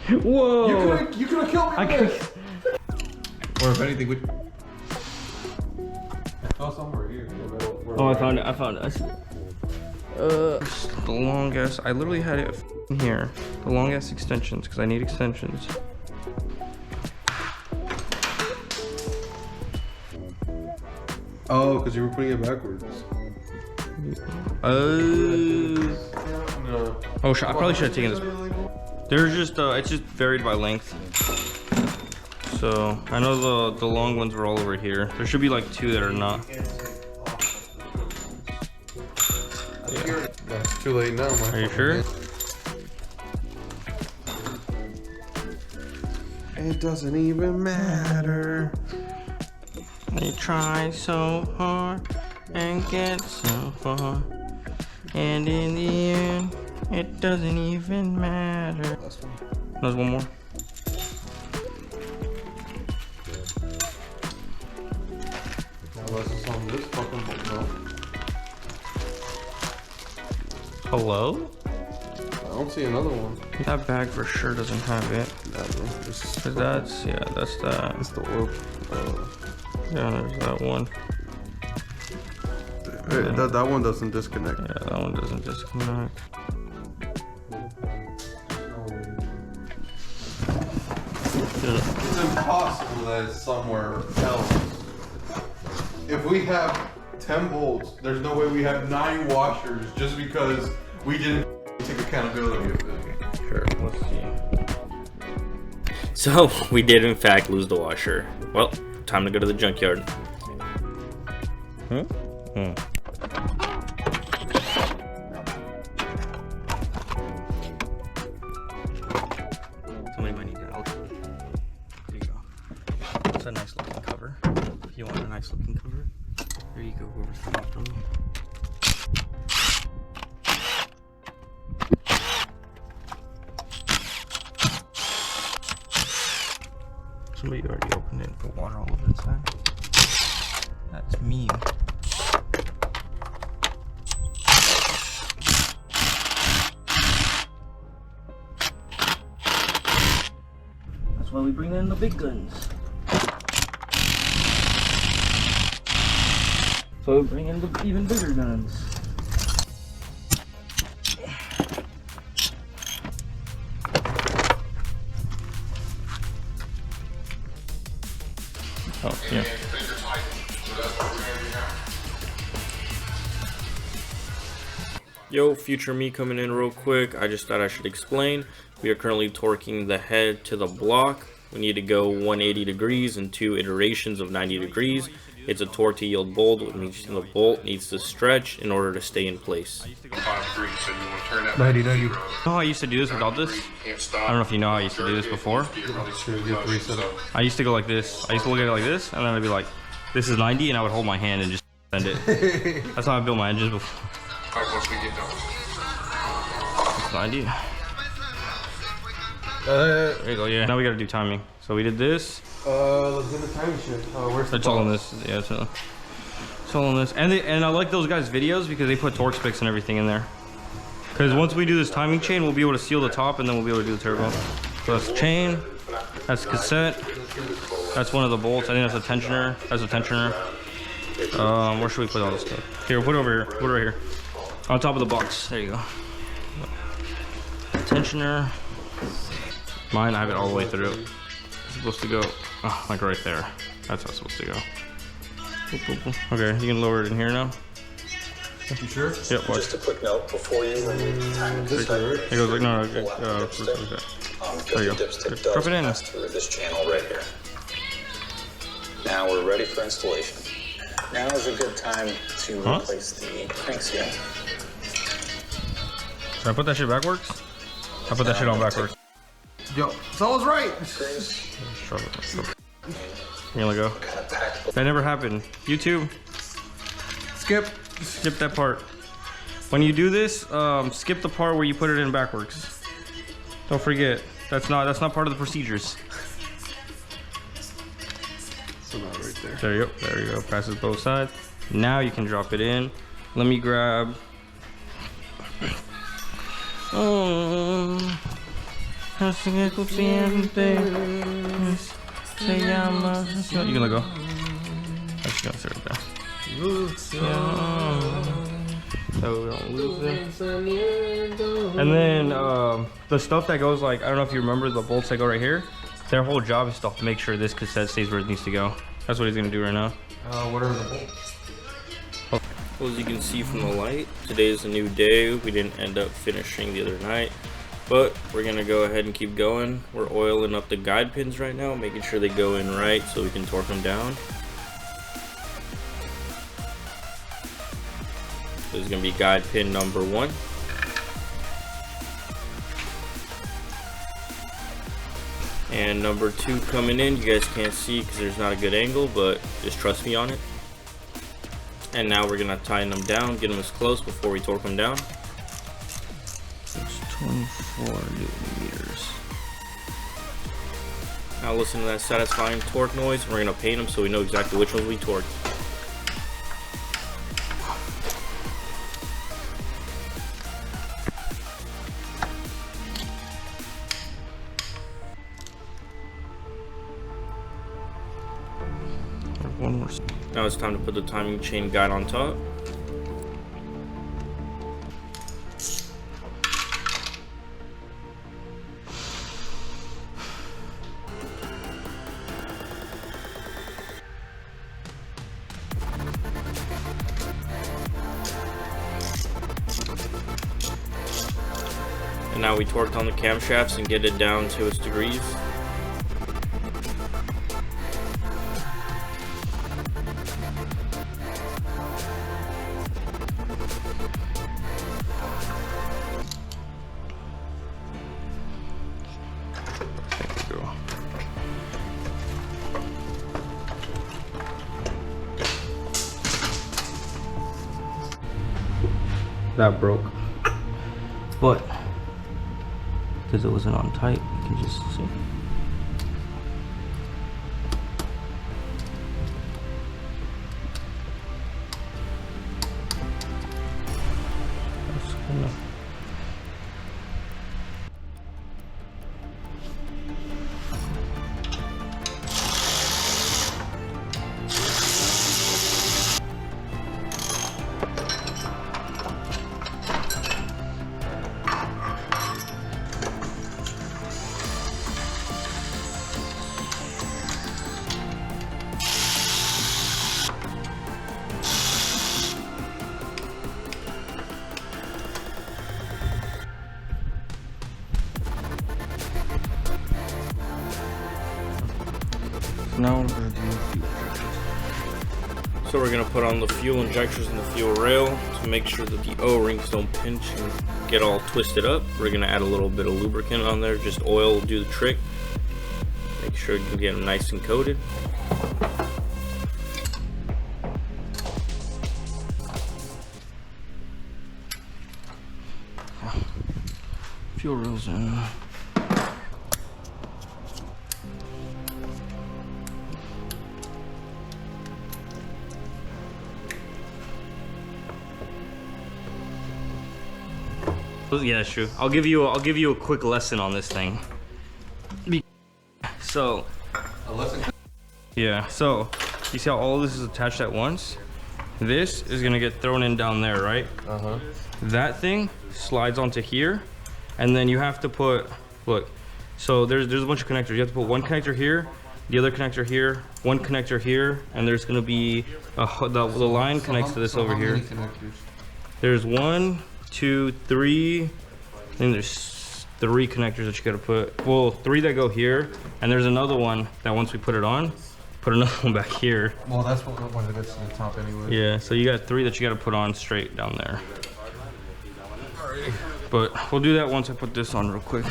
Whoa! You could have killed me. Or if anything, we. Oh, somewhere here. Oh, I found it. I found it. I see it. The longest. I literally had it here. The longest extensions because I need extensions. Oh, because you were putting it backwards. No. Oh, I probably should have taken this. There's just it's just varied by length. So I know the long ones were all over here. There should be like 2 that are not. Yeah. That's too late now, man. Are you sure? It doesn't even matter. They try so hard and get so far, and in the end, it doesn't even matter. Last one. There's one more. Unless it's on this fucking book, no. Hello? I don't see another one. That bag for sure doesn't have it. Cause that's that's that. That's the orb. Yeah, there's that one. That one doesn't disconnect. Yeah, that one doesn't disconnect. It's impossible that it's somewhere else. If we have 10 bolts, there's no way we have 9 washers just because we didn't take accountability of it. Sure, let's see. So we did in fact lose the washer. Well, time to go to the junkyard. Somebody might need that. There you go. It's a nice looking cover. If you want a nice looking cover, there you go. Whoever's coming from me. Somebody already opened it and put water all over inside. That's mean. That's why we bring in the big guns. So we bring in the even bigger guns. Oh, yeah. Yo, future me coming in real quick. I just thought I should explain. We are currently torquing the head to the block. We need to go 180 degrees in 2 iterations of 90 degrees. It's a torque to yield bolt, which means the bolt needs to stretch in order to stay in place. 90. You know how I used to do this without this? I don't know if you know how I used to do this before. I used to go like this. I used to look at it like this, and then I'd be like, this is 90, and I would hold my hand and just send it. That's how I built my engines before. It's 90. There you go, yeah. Now we gotta do timing. So we did this. Let's do the timing shit. Where's the It's all in this. Yeah, it's all in this. And I like those guys' videos because they put torque specs and everything in there. Because once we do this timing chain, we'll be able to seal the top and then we'll be able to do the turbo. So that's chain. That's cassette. That's one of the bolts. I think that's a tensioner. That's a tensioner. Where should we put all this stuff? Here, we'll put it over here. Put it right here. On top of the box. There you go. Tensioner. Mine, I have it all the way through. It's supposed to go, like right there. That's how it's supposed to go. Boop, boop, boop. Okay, you can lower it in here now. You sure? Yep, watch. Just a quick note before you time this right? It goes like, no, okay. There you go. Drop it in. Through this channel right here. Now we're ready for installation. Now is a good time to replace the crankshaft. Should I put that shit backwards? I put that shit on backwards. Yo, Saul's right. Here we go. That never happened. YouTube, Skip that part. When you do this, skip the part where you put it in backwards. Don't forget. That's not part of the procedures. So not right there. There you go. There you go. Passes both sides. Now you can drop it in. Let me grab. You can let go. That's gonna sit right there. So we don't lose it. And then the stuff that goes, like, I don't know if you remember the bolts that go right here. Their whole job is to make sure this cassette stays where it needs to go. That's what he's gonna do right now. What are the bolts? Well, as you can see from the light, today is a new day. We didn't end up finishing the other night, but we're gonna go ahead and keep going. We're oiling up the guide pins right now, making sure they go in right so we can torque them down. This is gonna be guide pin number 1. And number 2 coming in. You guys can't see because there's not a good angle, but just trust me on it. And now we're gonna tighten them down, get them as close before we torque them down. It's 24 Newton meters. Now listen to that satisfying torque noise. We're gonna paint them so we know exactly which ones we torqued. One more. Now it's time to put the timing chain guide on top. And now we torqued on the camshafts and get it down to its degrees. That broke, but because it wasn't on tight, you can just see. That's gonna... Now we're gonna do fuel injectors. So we're gonna put on the fuel injectors and the fuel rail to make sure that the O-rings don't pinch and get all twisted up. We're gonna add a little bit of lubricant on there, just oil will do the trick. Make sure you can get them nice and coated. Fuel rails in. Yeah, that's true. I'll give you a quick lesson on this thing. So, A lesson? yeah, so you see how all of this is attached at once? This is gonna get thrown in down there, right? Uh-huh. That thing slides onto here, and then you have to put, look, so there's a bunch of connectors. You have to put one connector here, the other connector here, one connector here, and there's gonna be the line connects to this over here. There's 1, 2, 3. I think there's 3 connectors that you gotta put. Well, 3 that go here, and there's another one that once we put it on, put another one back here. Well, that's when it gets to the top anyway. Yeah, so you got 3 that you gotta put on straight down there. But we'll do that once I put this on real quick.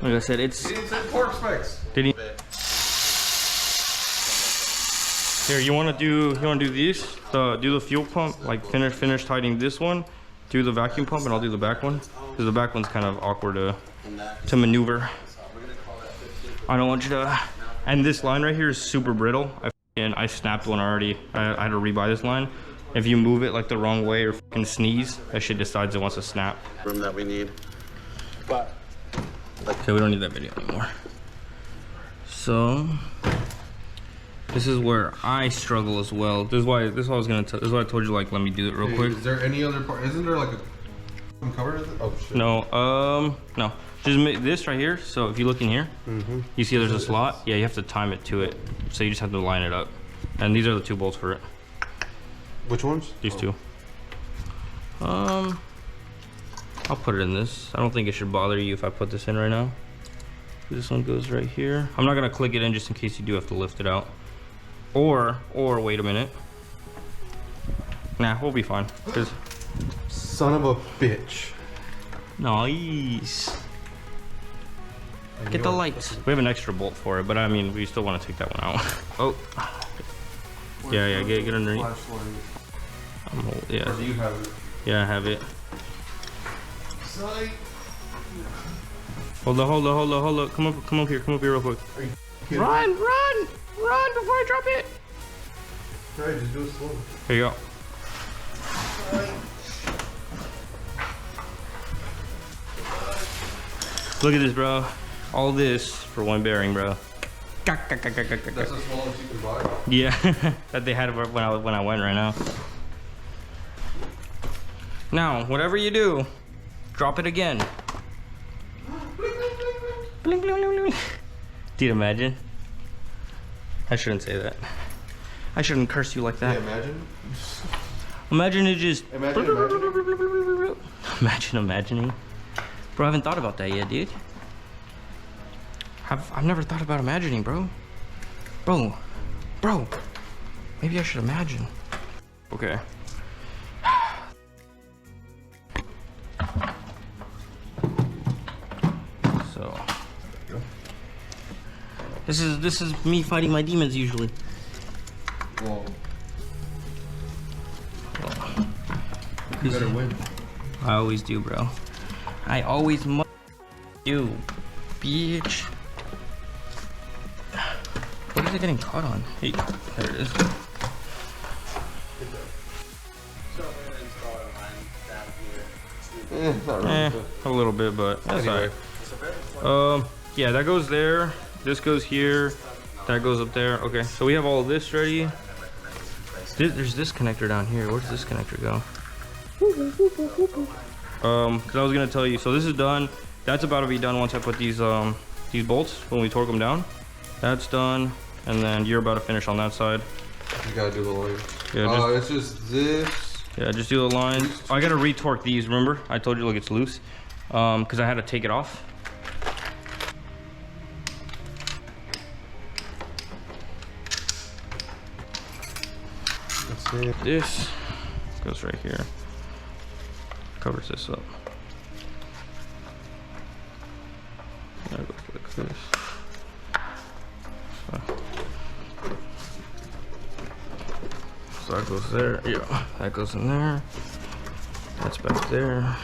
Like I said, it's... He said torque specs. Did he? Here, you wanna do these? Do the fuel pump, like finish tightening this one, do the vacuum pump, and I'll do the back one. Because the back one's kind of awkward to maneuver. I don't want you to... And this line right here is super brittle. I snapped one already. I had to rebuy this line. If you move it like the wrong way or sneeze, that shit decides it wants to snap. Room that we need. But Okay, we don't need that video anymore. So this is where I struggle as well. This is why I was gonna this is why I told you, like, let me do it real quick. Is there any other part? Isn't there like a cover? Oh shit. No, no. Just this right here. So if you look in here, you see there's a slot. Yeah, you have to time it to it. So you just have to line it up. And these are the 2 bolts for it. Which ones? These 2. I'll put it in this. I don't think it should bother you if I put this in right now. This one goes right here. I'm not gonna click it in just in case you do have to lift it out. Or wait a minute. Nah, we'll be fine. Son of a bitch. Nice. Get the lights. We have an extra bolt for it, but I mean, we still want to take that one out. Oh. Yeah, get underneath. Yeah. You have it. Yeah, I have it. Hold on. Come up here real quick. Run before I drop it. Alright, just do it slow. Here you go. Look at this, bro. All this for 1 bearing, bro. That's the smallest you can buy? Yeah, that they had when I went right now. Now, whatever you do, drop it again. Bling, bling, bling, bling. Dude, imagine. I shouldn't say that. I shouldn't curse you like that. Yeah, imagine. Imagine it just... Imagine. Imagining. Bro, I haven't thought about that yet, dude. I've never thought about imagining, bro. Bro. Maybe I should imagine. Okay. So. This is me fighting my demons usually. Well, you better win. I always do, bro. I always do, bitch. What is it getting caught on? Hey, there it is. So we're gonna install a line down here. A little bit, but that's alright. Yeah, that goes there. This goes here. That goes up there. Okay, so we have all of this ready. There's this connector down here. Where does this connector go? Because I was gonna tell you. So this is done. That's about to be done once I put these bolts when we torque them down. That's done, and then you're about to finish on that side. You gotta do the line. Yeah, it's just this. Yeah, just do the line. Oh, I gotta retorque these. Remember, I told you, look, it's loose. Because I had to take it off. That's it. This goes right here. Covers this up. That goes like this. So that goes there. Yeah, that goes in there. That's back there.